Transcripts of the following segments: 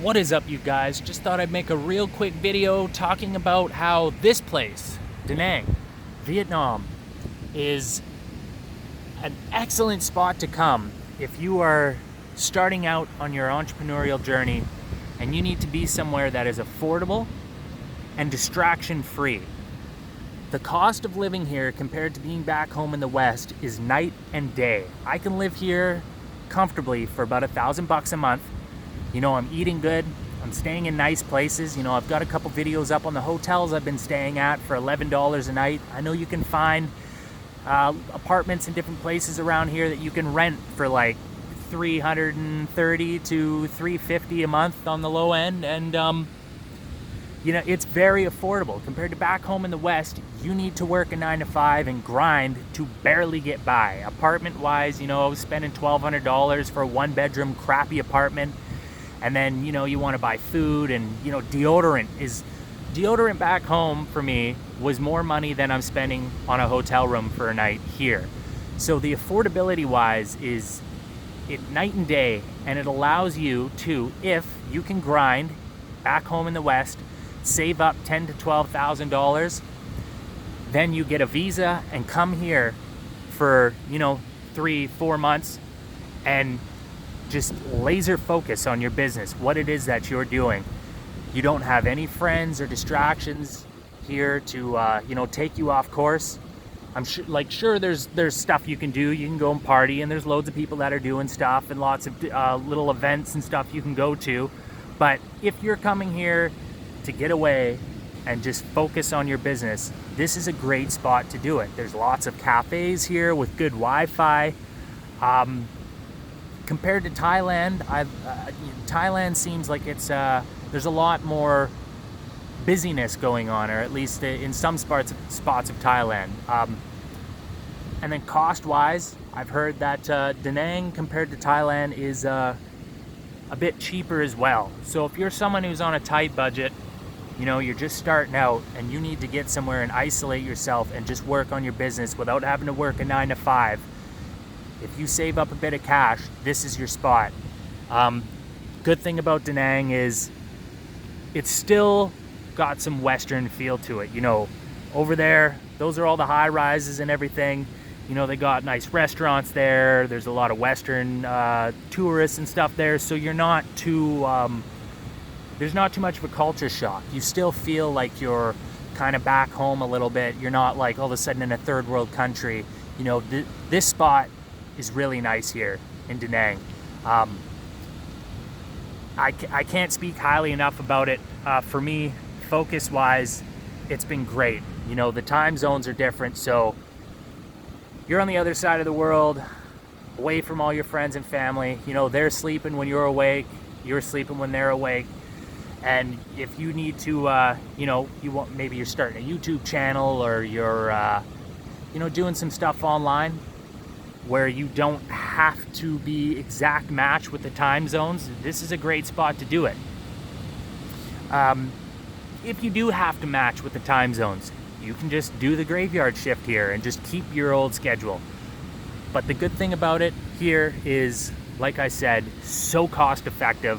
What is up, you guys? Just thought I'd make a real quick video talking about how this place, Da Nang, Vietnam, is an excellent spot to come if you are starting out on your entrepreneurial journey and you need to be somewhere that is affordable and distraction-free. The cost of living here compared to being back home in the West is night and day. I can live here comfortably for about $1,000 a month. You know, I'm eating good, I'm staying in nice places. You know, I've got a couple videos up on the hotels I've been staying at for $11 a night. I know you can find apartments in different places around here that you can rent for like $330 to $350 a month on the low end, and you know, it's very affordable compared to back home in the West. You need to work a 9 to 5 and grind to barely get by. Apartment wise, you know, spending $1,200 for a 1-bedroom crappy apartment, and then, you know, you want to buy food, and, you know, deodorant back home for me was more money than I'm spending on a hotel room for a night here. So the affordability wise is it night and day, and it allows you to, if you can grind back home in the West, save up $10,000 to $12,000, then you get a visa and come here for, you know, 3-4 months and just laser focus on your business, what it is that you're doing. You don't have any friends or distractions here to you know, take you off course. I'm sure there's stuff you can do. You can go and party, and there's loads of people that are doing stuff, and lots of little events and stuff you can go to. But if you're coming here to get away and just focus on your business, this is a great spot to do it. There's lots of cafes here with good Wi-Fi. Compared to Thailand, Thailand seems like it's there's a lot more busyness going on, or at least in some spots of Thailand. And then cost-wise, I've heard that Da Nang compared to Thailand is a bit cheaper as well. So if you're someone who's on a tight budget, you know, you're just starting out and you need to get somewhere and isolate yourself and just work on your business without having to work a 9 to 5, if you save up a bit of cash, this is your spot. Good thing about Da Nang is it's still got some Western feel to it. You know, over there, those are all the high rises and everything. You know, they got nice restaurants there. There's a lot of Western tourists and stuff there, so you're not too there's not too much of a culture shock. You still feel like you're kind of back home a little bit. You're not like all of a sudden in a third world country. You know, this spot is really nice here in Da Nang. I can't speak highly enough about it. For me, focus wise, it's been great. You know, the time zones are different, so you're on the other side of the world, away from all your friends and family. You know, they're sleeping when you're awake, you're sleeping when they're awake. And if you need to, you know, maybe you're starting a YouTube channel, or you're, you know, doing some stuff online where you don't have to be exact match with the time zones, this is a great spot to do it. If you do have to match with the time zones, you can just do the graveyard shift here and just keep your old schedule. But the good thing about it here is, like I said, so cost effective,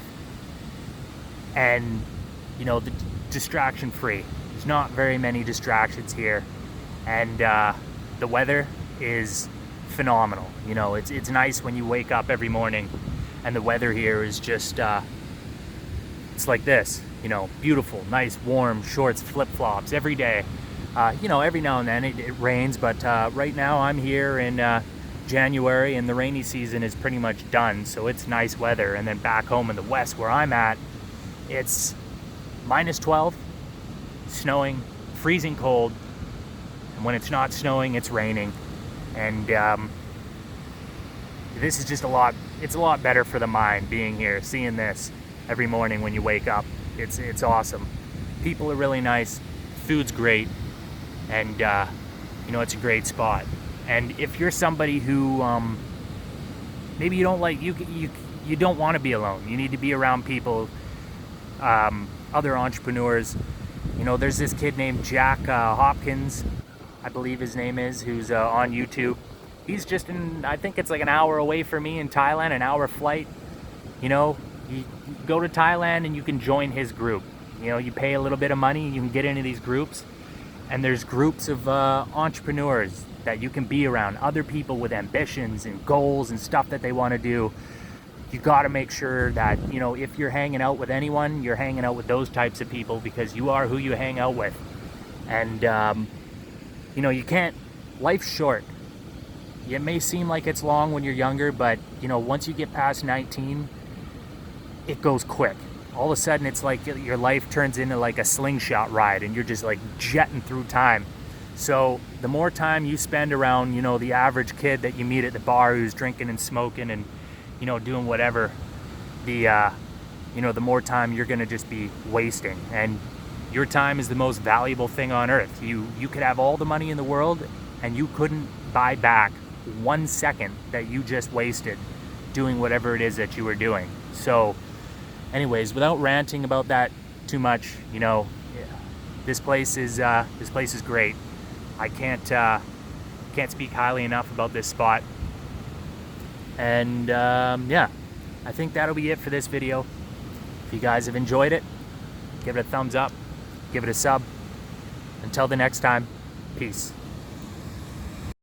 and, you know, distraction free. There's not very many distractions here, and the weather is phenomenal. You know, it's nice when you wake up every morning and the weather here is just it's like this, you know, beautiful, nice, warm shorts, flip-flops every day. You know, every now and then it rains, but right now I'm here in January, and the rainy season is pretty much done, so it's nice weather. And then back home in the West where I'm at, it's -12, snowing, freezing cold, and when it's not snowing, it's raining. And this is just it's a lot better for the mind being here, seeing this every morning when you wake up. It's awesome. People are really nice, food's great, and you know, it's a great spot. And if you're somebody who maybe you don't like, you don't want to be alone, you need to be around people, other entrepreneurs. You know, there's this kid named Jack Hopkins, I believe his name is, who's on YouTube. He's just I think it's like an hour away from me in Thailand, an hour flight. You know, You go to Thailand and you can join his group. You know, you pay a little bit of money, you can get into these groups, and there's groups of entrepreneurs that you can be around, other people with ambitions and goals and stuff that they want to do. You got to make sure that, you know, if you're hanging out with anyone, you're hanging out with those types of people, because you are who you hang out with. And you know, you can't, life's short. It may seem like it's long when you're younger, but you know, once you get past 19, it goes quick. All of a sudden it's like your life turns into like a slingshot ride, and you're just like jetting through time. So the more time you spend around, you know, the average kid that you meet at the bar who's drinking and smoking and, you know, doing whatever, you know, the more time you're gonna just be wasting. And your time is the most valuable thing on earth. You could have all the money in the world and you couldn't buy back 1 second that you just wasted doing whatever it is that you were doing. So anyways, without ranting about that too much, you know, this place is great. I can't speak highly enough about this spot. And yeah, I think that'll be it for this video. If you guys have enjoyed it, give it a thumbs up, give it a sub. Until the next time, peace.